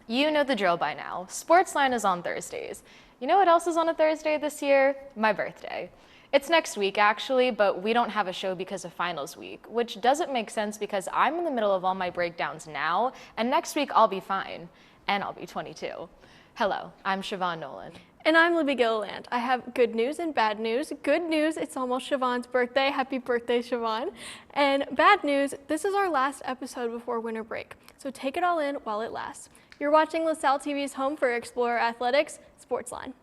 You know the drill by now. SportsLine is on Thursdays. You know what else is on a Thursday this year? My birthday. It's next week actually, but we don't have a show because of finals week, which doesn't make sense because I'm in the middle of all my breakdowns now, and next week I'll be fine, and I'll be 22. Hello, I'm Siobhan Nolan. And I'm Libby Gilliland. I have good news and bad news. Good news, it's almost Siobhan's birthday. Happy birthday, Siobhan. And bad news, this is our last episode before winter break. So take it all in while it lasts. You're watching LaSalle TV's home for Explorer Athletics, SportsLine.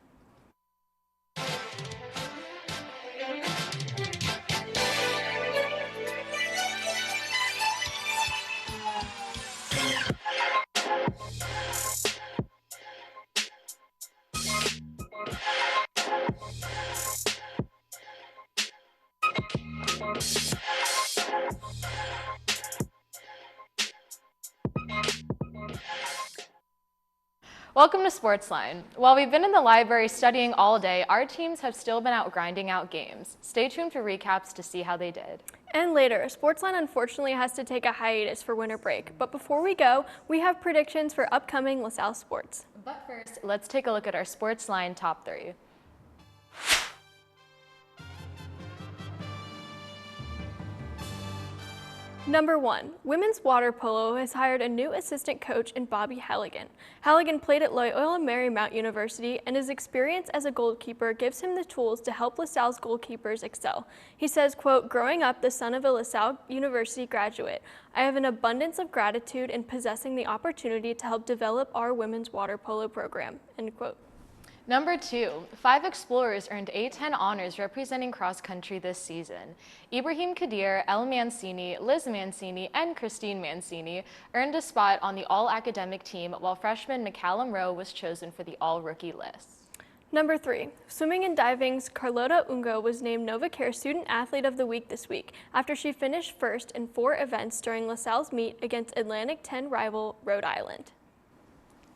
Welcome to SportsLine. While we've been in the library studying all day, our teams have still been out grinding out games. Stay tuned for recaps to see how they did. And later, SportsLine unfortunately has to take a hiatus for winter break. But before we go, we have predictions for upcoming LaSalle sports. But first, let's take a look at our SportsLine top 3. Number 1, women's water polo has hired a new assistant coach in Bobby Halligan. Halligan played at Loyola Marymount University, and his experience as a goalkeeper gives him the tools to help LaSalle's goalkeepers excel. He says, quote, "Growing up the son of a LaSalle University graduate, I have an abundance of gratitude in possessing the opportunity to help develop our women's water polo program," end quote. Number 2, 5 explorers earned A10 honors representing cross country this season. Ibrahim Kadir, Elle Mancini, Liz Mancini, and Christine Mancini earned a spot on the all-academic team, while freshman McCallum Rowe was chosen for the all-rookie list. Number 3, swimming and diving's Carlota Ungo was named NovaCare Student Athlete of the Week this week after she finished first in 4 events during LaSalle's meet against Atlantic 10 rival Rhode Island.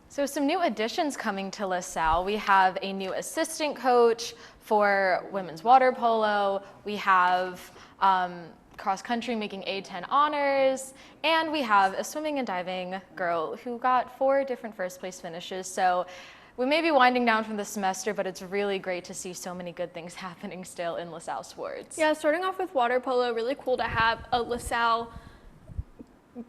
So some new additions coming to LaSalle. We have a new assistant coach for women's water polo. We have cross country making A10 honors, and we have a swimming and diving girl who got 4 different first place finishes. So we may be winding down from the semester, but it's really great to see so many good things happening still in LaSalle sports. Yeah, starting off with water polo, really cool to have a LaSalle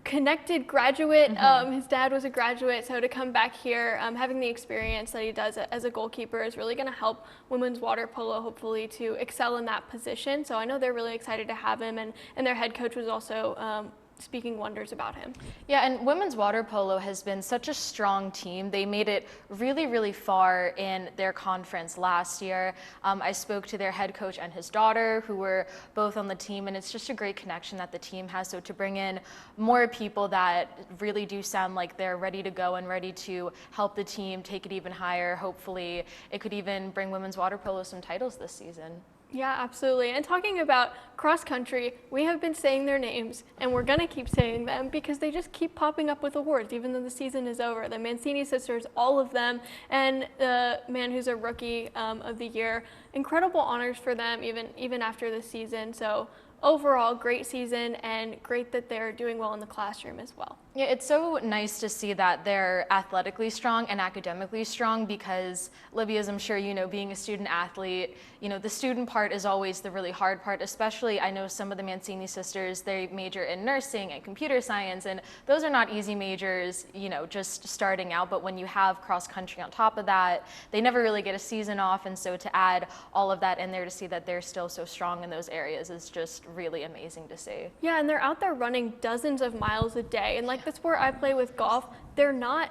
connected graduate. His dad was a graduate, so to come back here, having the experience that he does as a goalkeeper is really going to help women's water polo hopefully to excel in that position. So I know they're really excited to have him, and their head coach was also speaking wonders about him. Yeah, and women's water polo has been such a strong team. They made it really, really far in their conference last year. I spoke to their head coach and his daughter, who were both on the team, and it's just a great connection that the team has. So to bring in more people that really do sound like they're ready to go and ready to help the team take it even higher, hopefully it could even bring women's water polo some titles this season. Yeah, absolutely. And talking about cross country, we have been saying their names, and we're going to keep saying them because they just keep popping up with awards, even though the season is over. The Mancini sisters, all of them, and the man who's a rookie of the year. Incredible honors for them, even after the season. So overall, great season, and great that they're doing well in the classroom as well. Yeah, it's so nice to see that they're athletically strong and academically strong because, Libby, as I'm sure you know, being a student athlete, you know, the student part is always the really hard part, especially I know some of the Mancini sisters, they major in nursing and computer science, and those are not easy majors, you know, just starting out, but when you have cross country on top of that, they never really get a season off, and so to add all of that in there to see that they're still so strong in those areas is just really amazing to see. Yeah, and they're out there running dozens of miles a day, and like the sport I play with, golf, they're not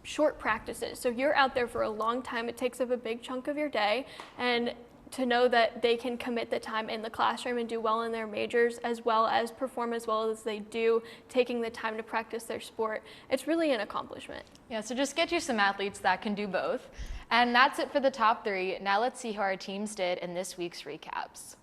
short practices. So you're out there for a long time. It takes up a big chunk of your day, and to know that they can commit the time in the classroom and do well in their majors as well as perform as well as they do, taking the time to practice their sport, it's really an accomplishment. Yeah, so just get you some athletes that can do both. And that's it for the top 3. Now let's see how our teams did in this week's recaps.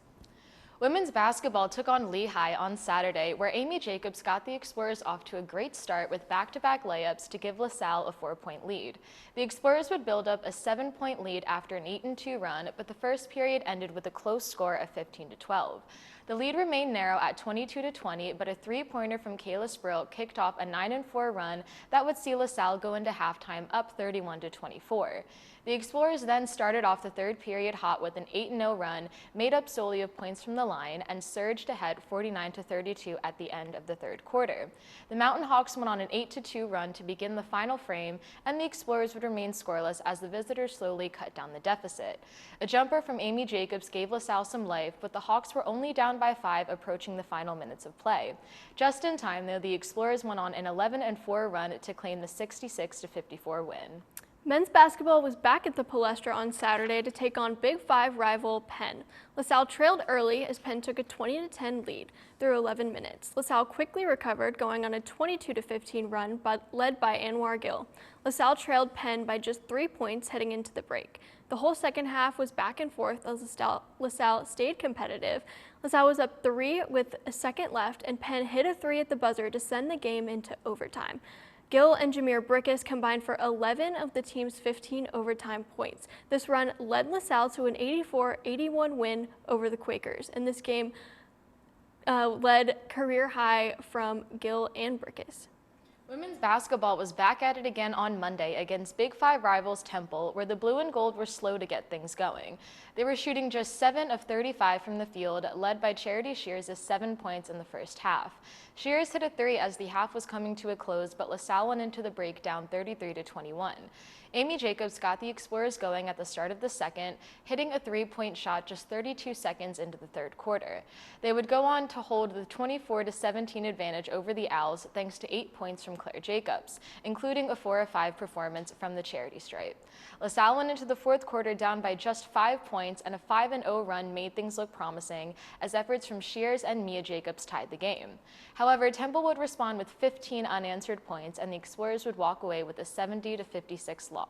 Women's basketball took on Lehigh on Saturday, where Amy Jacobs got the Explorers off to a great start with back-to-back layups to give LaSalle a 4-point lead. The Explorers would build up a 7-point lead after an 8-2 run, but the first period ended with a close score of 15-12. The lead remained narrow at 22-20, but a three-pointer from Kayla Sproul kicked off a 9-4 run that would see LaSalle go into halftime up 31-24. The Explorers then started off the third period hot with an 8-0 run, made up solely of points from the line, and surged ahead 49-32 at the end of the third quarter. The Mountain Hawks went on an 8-2 run to begin the final frame, and the Explorers would remain scoreless as the visitors slowly cut down the deficit. A jumper from Amy Jacobs gave LaSalle some life, but the Hawks were only down by 5 approaching the final minutes of play. Just in time, though, the Explorers went on an 11-4 run to claim the 66-54 win. Men's basketball was back at the Palestra on Saturday to take on Big Five rival Penn. LaSalle trailed early as Penn took a 20-10 lead through 11 minutes. LaSalle quickly recovered, going on a 22-15 run led by Anwar Gill. LaSalle trailed Penn by just 3 points heading into the break. The whole second half was back and forth as LaSalle stayed competitive. LaSalle was up 3 with a second left, and Penn hit a 3 at the buzzer to send the game into overtime. Gill and Jameer Brickus combined for 11 of the team's 15 overtime points. This run led LaSalle to an 84-81 win over the Quakers, and this game led career high from Gill and Brickus. Women's basketball was back at it again on Monday against Big Five rivals Temple, where the blue and gold were slow to get things going. They were shooting just 7 of 35 from the field, led by Charity Shears' 7 points in the first half. Shears hit a 3 as the half was coming to a close, but LaSalle went into the break down 33-21. Amy Jacobs got the Explorers going at the start of the second, hitting a 3-point shot just 32 seconds into the third quarter. They would go on to hold the 24-17 advantage over the Owls thanks to 8 points from Claire Jacobs, including a 4 of 5 performance from the charity stripe. LaSalle went into the fourth quarter down by just 5 points, and a 5-0 run made things look promising as efforts from Shears and Mia Jacobs tied the game. However, Temple would respond with 15 unanswered points, and the Explorers would walk away with a 70-56 loss.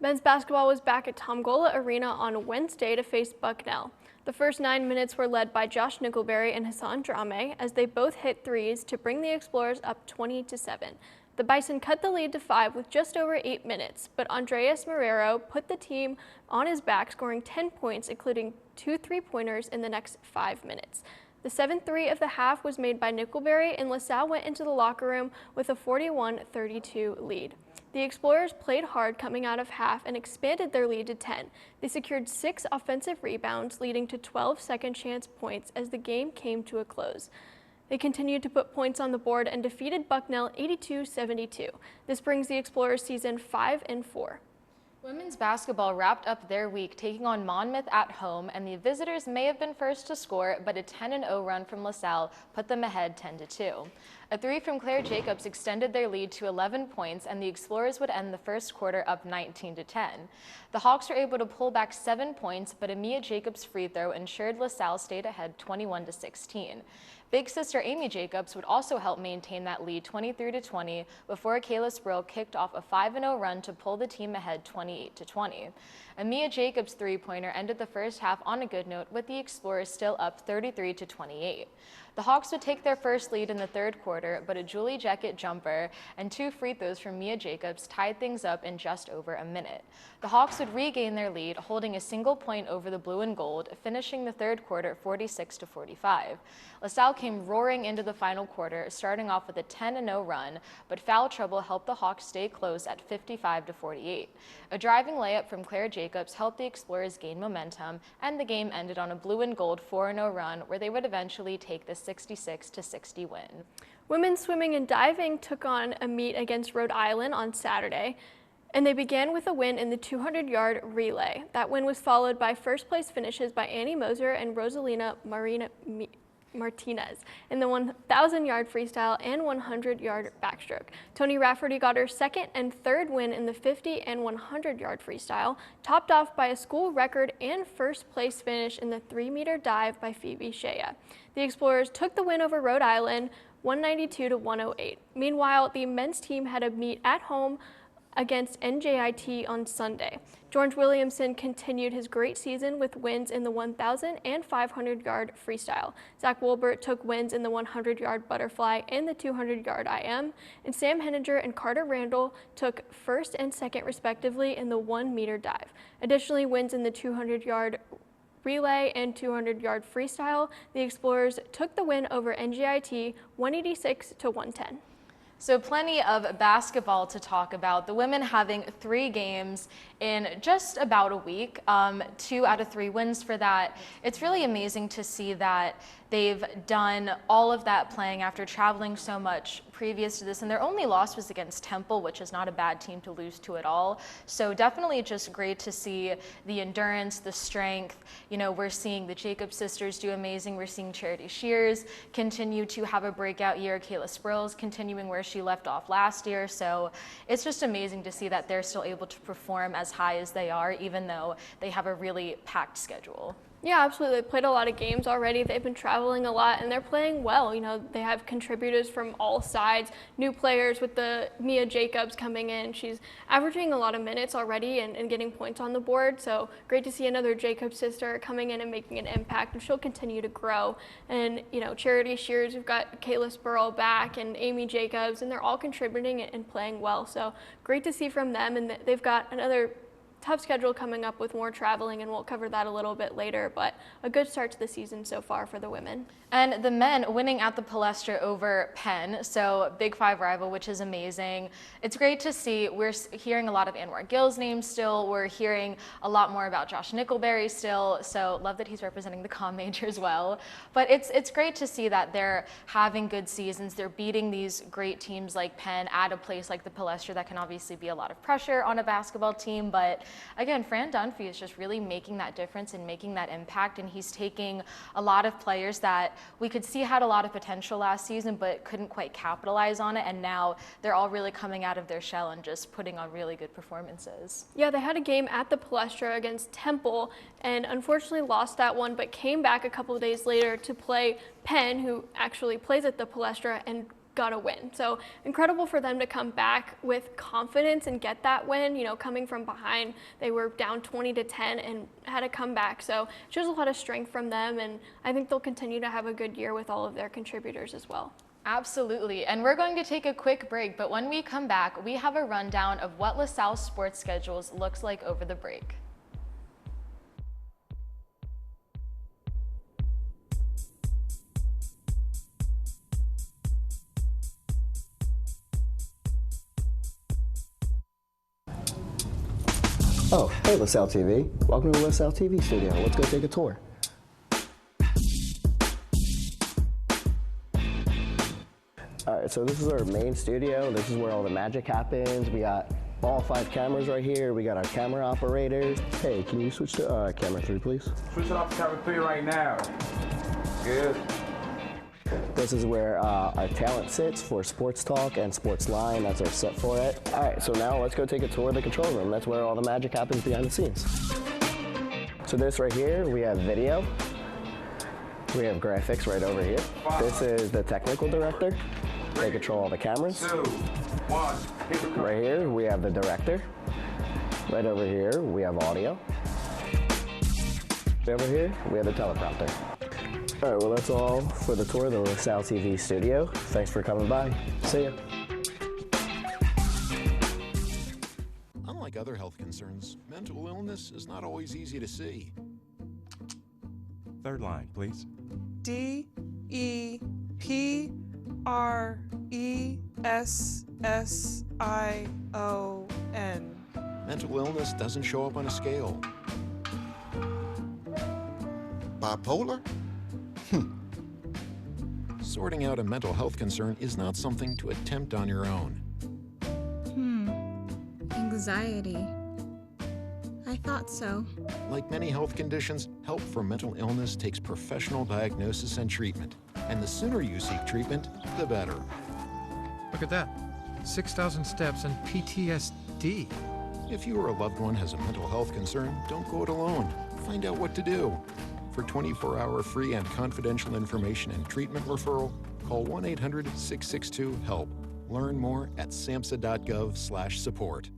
Men's basketball was back at Tomgola Arena on Wednesday to face Bucknell. The first 9 minutes were led by Josh Nickelberry and Hassan Drame as they both hit threes to bring the Explorers up 20-7. The Bison cut the lead to 5 with just over 8 minutes, but Andreas Marrero put the team on his back, scoring 10 points, including 2 3-pointers in the next 5 minutes. The 7th of the half was made by Nickelberry, and LaSalle went into the locker room with a 41-32 lead. The Explorers played hard coming out of half and expanded their lead to 10. They secured 6 offensive rebounds, leading to 12 second-chance points as the game came to a close. They continued to put points on the board and defeated Bucknell 82-72. This brings the Explorers season 5-4. Women's basketball wrapped up their week taking on Monmouth at home, and the visitors may have been first to score, but a 10-0 run from LaSalle put them ahead 10-2. A 3 from Claire Jacobs extended their lead to 11 points, and the Explorers would end the first quarter up 19-10. The Hawks were able to pull back 7 points, but a Mia Jacobs free throw ensured LaSalle stayed ahead 21-16. Big sister Amy Jacobs would also help maintain that lead 23-20 before Kayla Sproul kicked off a 5-0 run to pull the team ahead 28-20. A Mia Jacobs three-pointer ended the first half on a good note, with the Explorers still up 33-28. The Hawks would take their first lead in the third quarter, but a Julie Jeckett jumper and 2 free throws from Mia Jacobs tied things up in just over a minute. The Hawks would regain their lead, holding a single point over the blue and gold, finishing the third quarter 46-45. LaSalle came roaring into the final quarter, starting off with a 10-0 run, but foul trouble helped the Hawks stay close at 55-48. A driving layup from Claire Jacobs helped the Explorers gain momentum, and the game ended on a blue and gold 4-0 run where they would eventually take the 66-60 win. Women's swimming and diving took on a meet against Rhode Island on Saturday, and they began with a win in the 200-yard relay. That win was followed by first-place finishes by Annie Moser and Rosalina Martinez in the 1,000-yard freestyle and 100-yard backstroke. Toni Rafferty got her second and third win in the 50 and 100-yard freestyle, topped off by a school record and first-place finish in the 3-meter dive by Phoebe Shea. The Explorers took the win over Rhode Island 192-108. Meanwhile, the men's team had a meet at home against NJIT on Sunday. George Williamson continued his great season with wins in the 1,000 and 500-yard freestyle. Zach Wolbert took wins in the 100-yard butterfly and the 200-yard IM, and Sam Henninger and Carter Randall took first and second respectively in the 1-meter dive. Additionally, wins in the 200-yard relay and 200-yard freestyle. The Explorers took the win over NJIT 186 to 110. So plenty of basketball to talk about. The women having 3 games in just about a week, 2 out of 3 wins for that. It's really amazing to see that they've done all of that playing after traveling so much previous to this, and their only loss was against Temple, which is not a bad team to lose to at all. So definitely just great to see the endurance, the strength. You know, we're seeing the Jacobs sisters do amazing. We're seeing Charity Shears continue to have a breakout year. Kayla Sproul's continuing where she left off last year. So it's just amazing to see that they're still able to perform as high as they are, even though they have a really packed schedule. Yeah, absolutely. They played a lot of games already. They've been traveling a lot, and they're playing well. You know, they have contributors from all sides, new players with the Mia Jacobs coming in. She's averaging a lot of minutes already and getting points on the board. So great to see another Jacobs sister coming in and making an impact, and she'll continue to grow. And, you know, Charity Shears, we've got Kayla Spurl back and Amy Jacobs, and they're all contributing and playing well. So great to see from them, and they've got another tough schedule coming up with more traveling, and we'll cover that a little bit later, but a good start to the season so far for the women. And the men winning at the Palestra over Penn, so Big Five rival, which is amazing. It's great to see. We're hearing a lot of Anwar Gill's name still. We're hearing a lot more about Josh Nickelberry still, so love that he's representing the comm major as well. But it's great to see that they're having good seasons. They're beating these great teams like Penn at a place like the Palestra that can obviously be a lot of pressure on a basketball team, but again, Fran Dunphy is just really making that difference and making that impact, and he's taking a lot of players that we could see had a lot of potential last season but couldn't quite capitalize on it, and now they're all really coming out of their shell and just putting on really good performances. Yeah, they had a game at the Palestra against Temple and unfortunately lost that one, but came back a couple of days later to play Penn, who actually plays at the Palestra, and got a win. So incredible for them to come back with confidence and get that win. You know, coming from behind, they were down 20 to 10 and had a comeback. So it shows a lot of strength from them, and I think they'll continue to have a good year with all of their contributors as well. Absolutely, and we're going to take a quick break, but when we come back, we have a rundown of what LaSalle's sports schedules looks like over the break. Oh, hey LaSalle TV. Welcome to LaSalle TV studio. Let's go take a tour. All right, so this is our main studio. This is where all the magic happens. We got all 5 cameras right here. We got our camera operators. Hey, can you switch to camera 3, please? Switch it off to camera 3 right now. Good. This is where our talent sits for Sports Talk and SportsLine. That's our set for it. All right, so now let's go take a tour of the control room. That's where all the magic happens behind the scenes. So this right here, we have video. We have graphics right over here. This is the technical director. They control all the cameras. 2, 1, right here, we have the director. Right over here, we have audio. Over here, we have the teleprompter. All right, well, that's all for the tour of the LaSalle TV studio. Thanks for coming by. See ya. Unlike other health concerns, mental illness is not always easy to see. Third line, please. DEPRESSION. Mental illness doesn't show up on a scale. Bipolar? Sorting out a mental health concern is not something to attempt on your own. Anxiety. I thought so. Like many health conditions, help for mental illness takes professional diagnosis and treatment. And the sooner you seek treatment, the better. Look at that. 6,000 steps and PTSD. If you or a loved one has a mental health concern, don't go it alone. Find out what to do. For 24-hour free and confidential information and treatment referral, call 1-800-662-HELP. Learn more at samhsa.gov/support.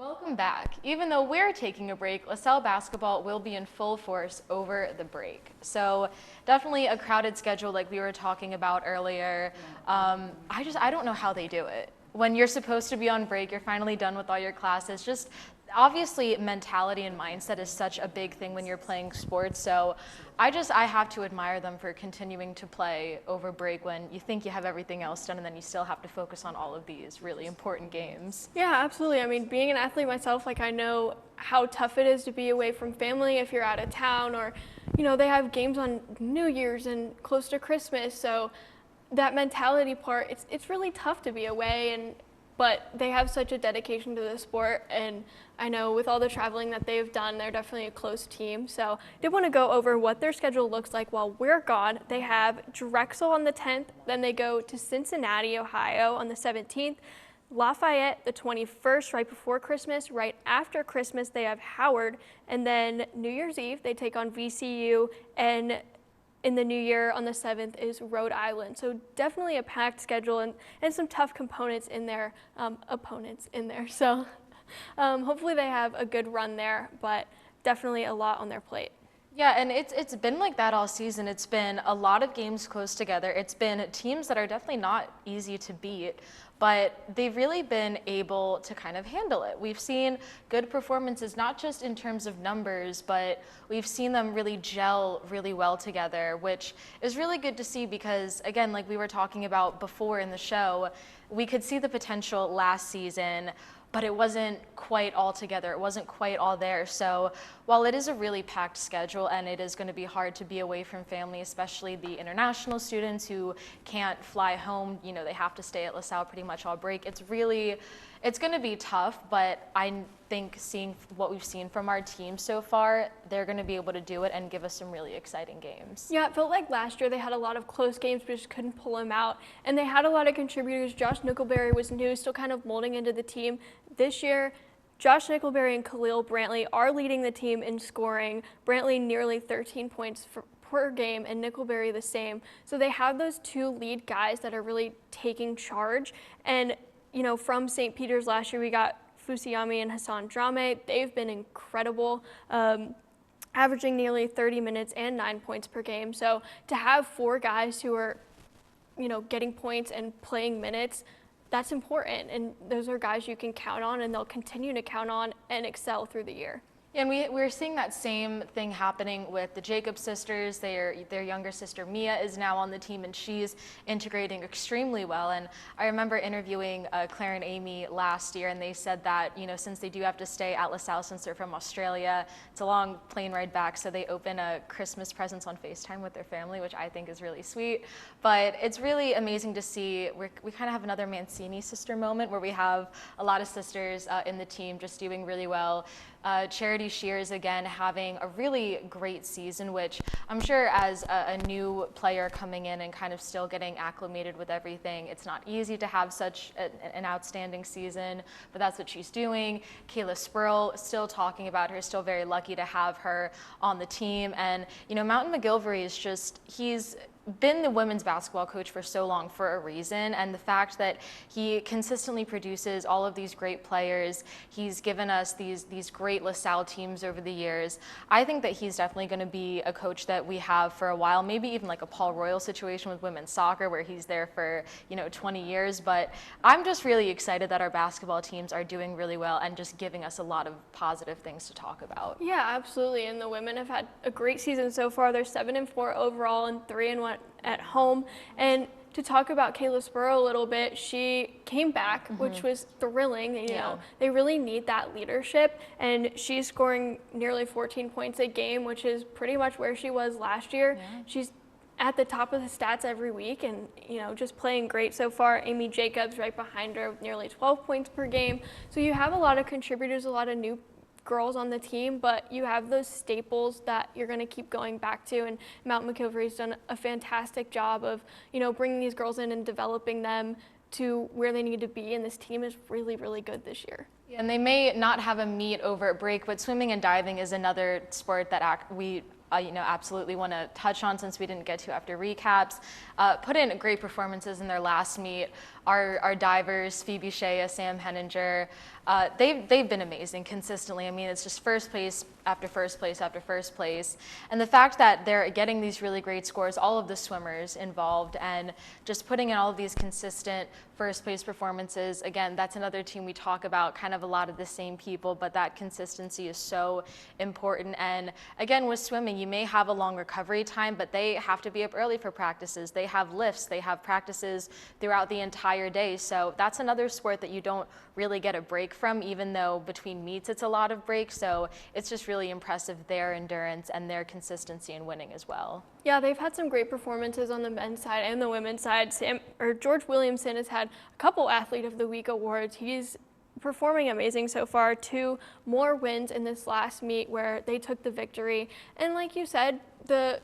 Welcome back. Even though we're taking a break, LaSalle basketball will be in full force over the break. So definitely a crowded schedule like we were talking about earlier. I don't know how they do it. When you're supposed to be on break, you're finally done with all your classes. Just obviously mentality and mindset is such a big thing when you're playing sports. So I have to admire them for continuing to play over break when you think you have everything else done and then you still have to focus on all of these really important games. Yeah, absolutely. I mean, being an athlete myself, like I know how tough it is to be away from family if you're out of town, or, you know, they have games on New Year's and close to Christmas. So that mentality part, it's really tough to be away, but they have such a dedication to the sport, and I know with all the traveling that they've done, they're definitely a close team. So I did want to go over what their schedule looks like while we're gone. They have Drexel on the 10th, then they go to Cincinnati, Ohio on the 17th, Lafayette the 21st, right before Christmas. Right after Christmas, they have Howard, and then New Year's Eve, they take on VCU, and in the new year on the 7th is Rhode Island. So definitely a packed schedule and some tough components in there, opponents in there. So hopefully they have a good run there, but definitely a lot on their plate. Yeah, and it's been like that all season. It's been a lot of games close together. It's been teams that are definitely not easy to beat, but they've really been able to kind of handle it. We've seen good performances, not just in terms of numbers, but we've seen them really gel really well together, which is really good to see because, again, like we were talking about before in the show, we could see the potential last season, but it wasn't quite all together. It wasn't quite all there. So while it is a really packed schedule and it is going to be hard to be away from family, especially the international students who can't fly home, you know, they have to stay at LaSalle pretty much all break. It's going to be tough, but I think seeing what we've seen from our team so far, they're going to be able to do it and give us some really exciting games. Yeah, it felt like last year they had a lot of close games, but just couldn't pull them out. And they had a lot of contributors. Josh Nickelberry was new, still kind of molding into the team. This year, Josh Nickelberry and Khalil Brantley are leading the team in scoring. Brantley nearly 13 points per game, and Nickelberry the same. So they have those two lead guys that are really taking charge. And, you know, from St. Peter's last year, we got Fusiyami and Hassan Drame. They've been incredible, averaging nearly 30 minutes and 9 points per game. So to have four guys who are, you know, getting points and playing minutes, that's important. And those are guys you can count on, and they'll continue to count on and excel through the year. And we're seeing that same thing happening with the Jacobs sisters. Their younger sister Mia is now on the team, and she's integrating extremely well. And I remember interviewing Claire and Amy last year, and they said that, you know, since they do have to stay at LaSalle since they're from Australia, it's a long plane ride back, so they open a Christmas presents on FaceTime with their family, which I think is really sweet. But it's really amazing to see. We kind of have another Mancini sister moment where we have a lot of sisters in the team just doing really well. Charity Shears, again, having a really great season, which I'm sure as a new player coming in and kind of still getting acclimated with everything, it's not easy to have such an outstanding season, but that's what she's doing. Kayla Spurl, still talking about her, still very lucky to have her on the team. And, you know, Mountain McGilvery is just, he's been the women's basketball coach for so long for a reason, and the fact that he consistently produces all of these great players, he's given us these great LaSalle teams over the years. I think that he's definitely going to be a coach that we have for a while, maybe even like a Paul Royal situation with women's soccer where he's there for, you know, 20 years. But I'm just really excited that our basketball teams are doing really well and just giving us a lot of positive things to talk about. Yeah, absolutely. And the women have had a great season so far. They're 7-4 overall and 3-1 at home. And to talk about Kayla Spurl a little bit, she came back, which was thrilling. You know, they really need that leadership, and she's scoring nearly 14 points a game, which is pretty much where she was last year. She's at the top of the stats every week, and, you know, just playing great so far. Amy Jacobs right behind her with nearly 12 points per game. So you have a lot of contributors, a lot of new girls on the team, but you have those staples that you're going to keep going back to, and Mount McGilvery's done a fantastic job of, you know, bringing these girls in and developing them to where they need to be, and this team is really, really good this year. And they may not have a meet over at break, but swimming and diving is another sport that we absolutely want to touch on since we didn't get to after recaps. Put in great performances in their last meet. Our divers, Phoebe Shea, Sam Henninger, they've been amazing consistently. I mean, it's just first place after first place after first place. And the fact that they're getting these really great scores, all of the swimmers involved, and just putting in all of these consistent first place performances, again, that's another team we talk about, kind of a lot of the same people, but that consistency is so important. And again, with swimming, you may have a long recovery time, but they have to be up early for practices. They have lifts, they have practices throughout the entire day. So that's another sport that you don't really get a break from, even though between meets it's a lot of breaks. So it's just really impressive, their endurance and their consistency in winning as well. Yeah, they've had some great performances on the men's side and the women's side. George Williamson has had a couple Athlete of the Week awards. He's performing amazing so far. 2 more wins in this last meet where they took the victory. And like you said, the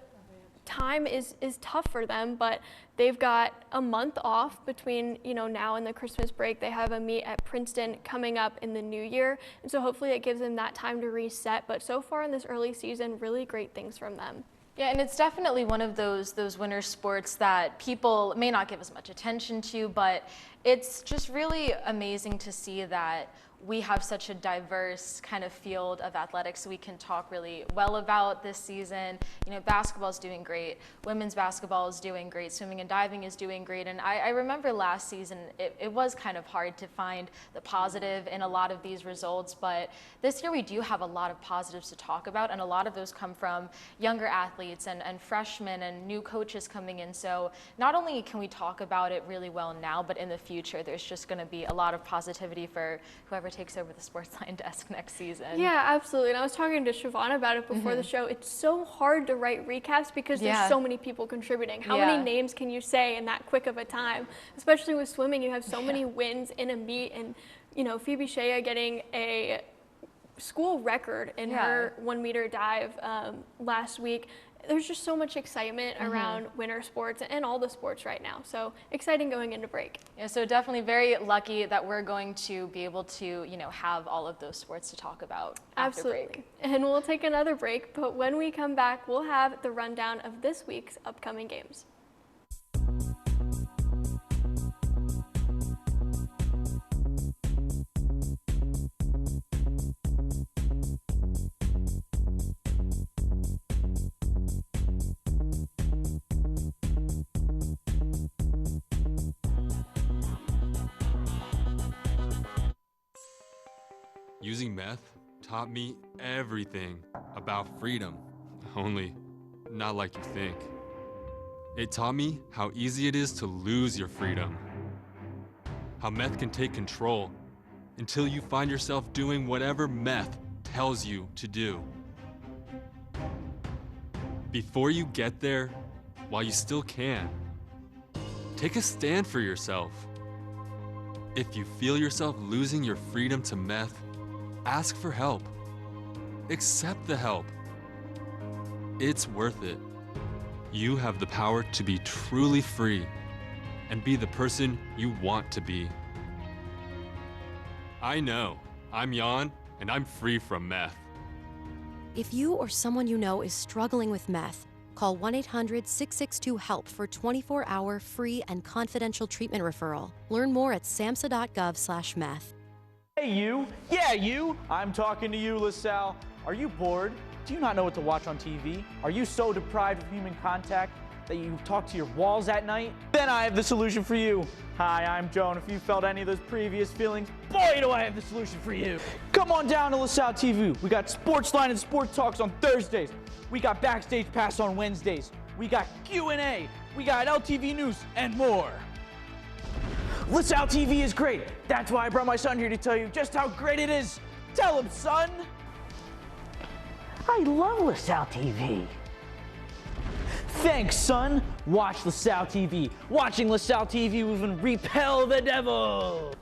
time is tough for them, but they've got a month off between now and the Christmas break. They have a meet at Princeton coming up in the new year, and so hopefully it gives them that time to reset. But so far in this early season, really great things from them. Yeah, and it's definitely one of those winter sports that people may not give as much attention to, but it's just really amazing to see that we have such a diverse kind of field of athletics we can talk really well about this season. Basketball is doing great, women's basketball is doing great, swimming and diving is doing great. And I remember last season, it was kind of hard to find the positive in a lot of these results, but this year we do have a lot of positives to talk about, and a lot of those come from younger athletes and freshmen and new coaches coming in. So not only can we talk about it really well now, but in the future, there's just gonna be a lot of positivity for whoever takes over the SportsLine desk next season. Yeah, absolutely. And I was talking to Siobhan about it before the show. It's so hard to write recaps because there's so many people contributing. How many names can you say in that quick of a time? Especially with swimming, you have so many wins in a meet, and Phoebe Shea getting a school record in her 1 meter dive last week. There's just so much excitement around winter sports and all the sports right now. So exciting going into break. Yeah, so definitely very lucky that we're going to be able to, have all of those sports to talk about after break. And we'll take another break, but when we come back, we'll have the rundown of this week's upcoming games. Using meth taught me everything about freedom, only not like you think. It taught me how easy it is to lose your freedom, how meth can take control until you find yourself doing whatever meth tells you to do. Before you get there, while you still can, take a stand for yourself. If you feel yourself losing your freedom to meth, ask for help. Accept the help. It's worth it. You have the power to be truly free and be the person you want to be. I know. I'm Jan, and I'm free from meth. If you or someone you know is struggling with meth, call 1-800-662-HELP for 24-hour free and confidential treatment referral. Learn more at samhsa.gov/meth. Hey you, yeah you, I'm talking to you, LaSalle. Are you bored? Do you not know what to watch on TV? Are you so deprived of human contact that you talk to your walls at night? Then I have the solution for you. Hi, I'm Joan. If you felt any of those previous feelings, boy do I have the solution for you. Come on down to LaSalle TV. We got SportsLine and Sport Talks on Thursdays. We got Backstage Pass on Wednesdays. We got Q&A. We got LTV News and more. LaSalle TV is great. That's why I brought my son here to tell you just how great it is. Tell him, son. I love LaSalle TV. Thanks, son. Watch LaSalle TV. Watching LaSalle TV will even repel the devil.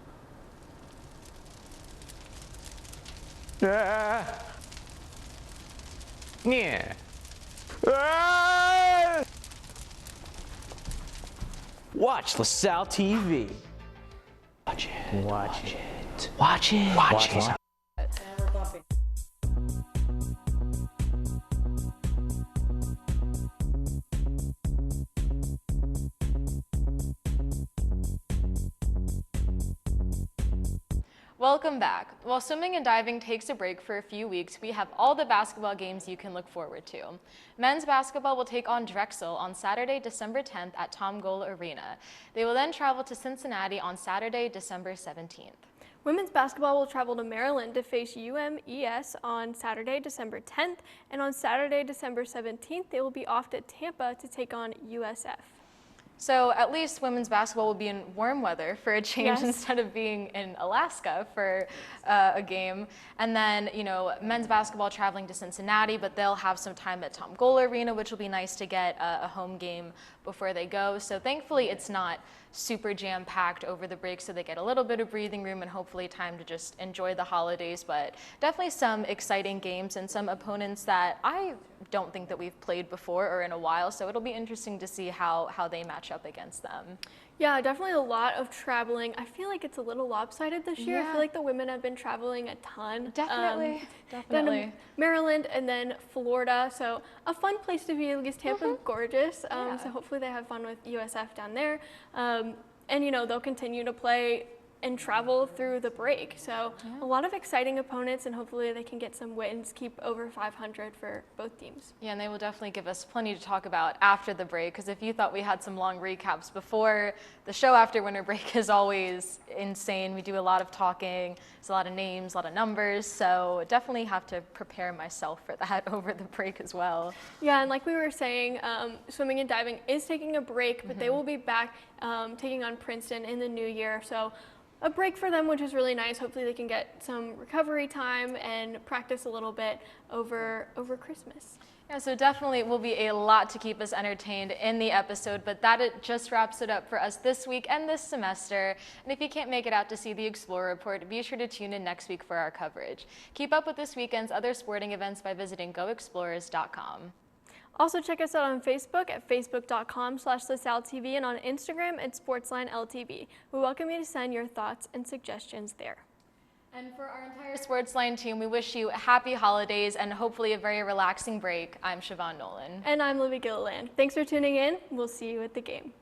Yeah. Watch LaSalle TV. Watch it. Watch it. Watch it. Watch it. Welcome back. While swimming and diving takes a break for a few weeks, we have all the basketball games you can look forward to. Men's basketball will take on Drexel on Saturday, December 10th at Tom Goal Arena. They will then travel to Cincinnati on Saturday, December 17th. Women's basketball will travel to Maryland to face UMES on Saturday, December 10th, and on Saturday, December 17th, they will be off to Tampa to take on USF. So at least women's basketball will be in warm weather for a change instead of being in Alaska for a game. And then, men's basketball traveling to Cincinnati, but they'll have some time at Tom Goal Arena, which will be nice to get a home game before they go. So thankfully it's not super jam-packed over the break, so they get a little bit of breathing room and hopefully time to just enjoy the holidays. But definitely some exciting games and some opponents that I don't think that we've played before or in a while, so it'll be interesting to see how they match up against them. Yeah, definitely a lot of traveling. I feel like it's a little lopsided this year. Yeah. I feel like the women have been traveling a ton. Definitely. Then Maryland and then Florida. So a fun place to be because Tampa's gorgeous. So hopefully they have fun with USF down there. And they'll continue to play and travel through the break. So a lot of exciting opponents, and hopefully they can get some wins, keep over 500 for both teams. Yeah, and they will definitely give us plenty to talk about after the break, because if you thought we had some long recaps before, the show after winter break is always insane. We do a lot of talking, it's a lot of names, a lot of numbers, so definitely have to prepare myself for that over the break as well. Yeah, and like we were saying, swimming and diving is taking a break, but they will be back taking on Princeton in the new year. So a break for them, which is really nice. Hopefully they can get some recovery time and practice a little bit over Christmas. Yeah, so definitely will be a lot to keep us entertained in the episode, but that just wraps it up for us this week and this semester. And if you can't make it out to see the Explorer Report, be sure to tune in next week for our coverage. Keep up with this weekend's other sporting events by visiting goexplorers.com. Also check us out on Facebook at facebook.com/LaSalleTV and on Instagram at SportsLineLTV. We welcome you to send your thoughts and suggestions there. And for our entire SportsLine team, we wish you happy holidays and hopefully a very relaxing break. I'm Siobhan Nolan. And I'm Libby Gilliland. Thanks for tuning in. We'll see you at the game.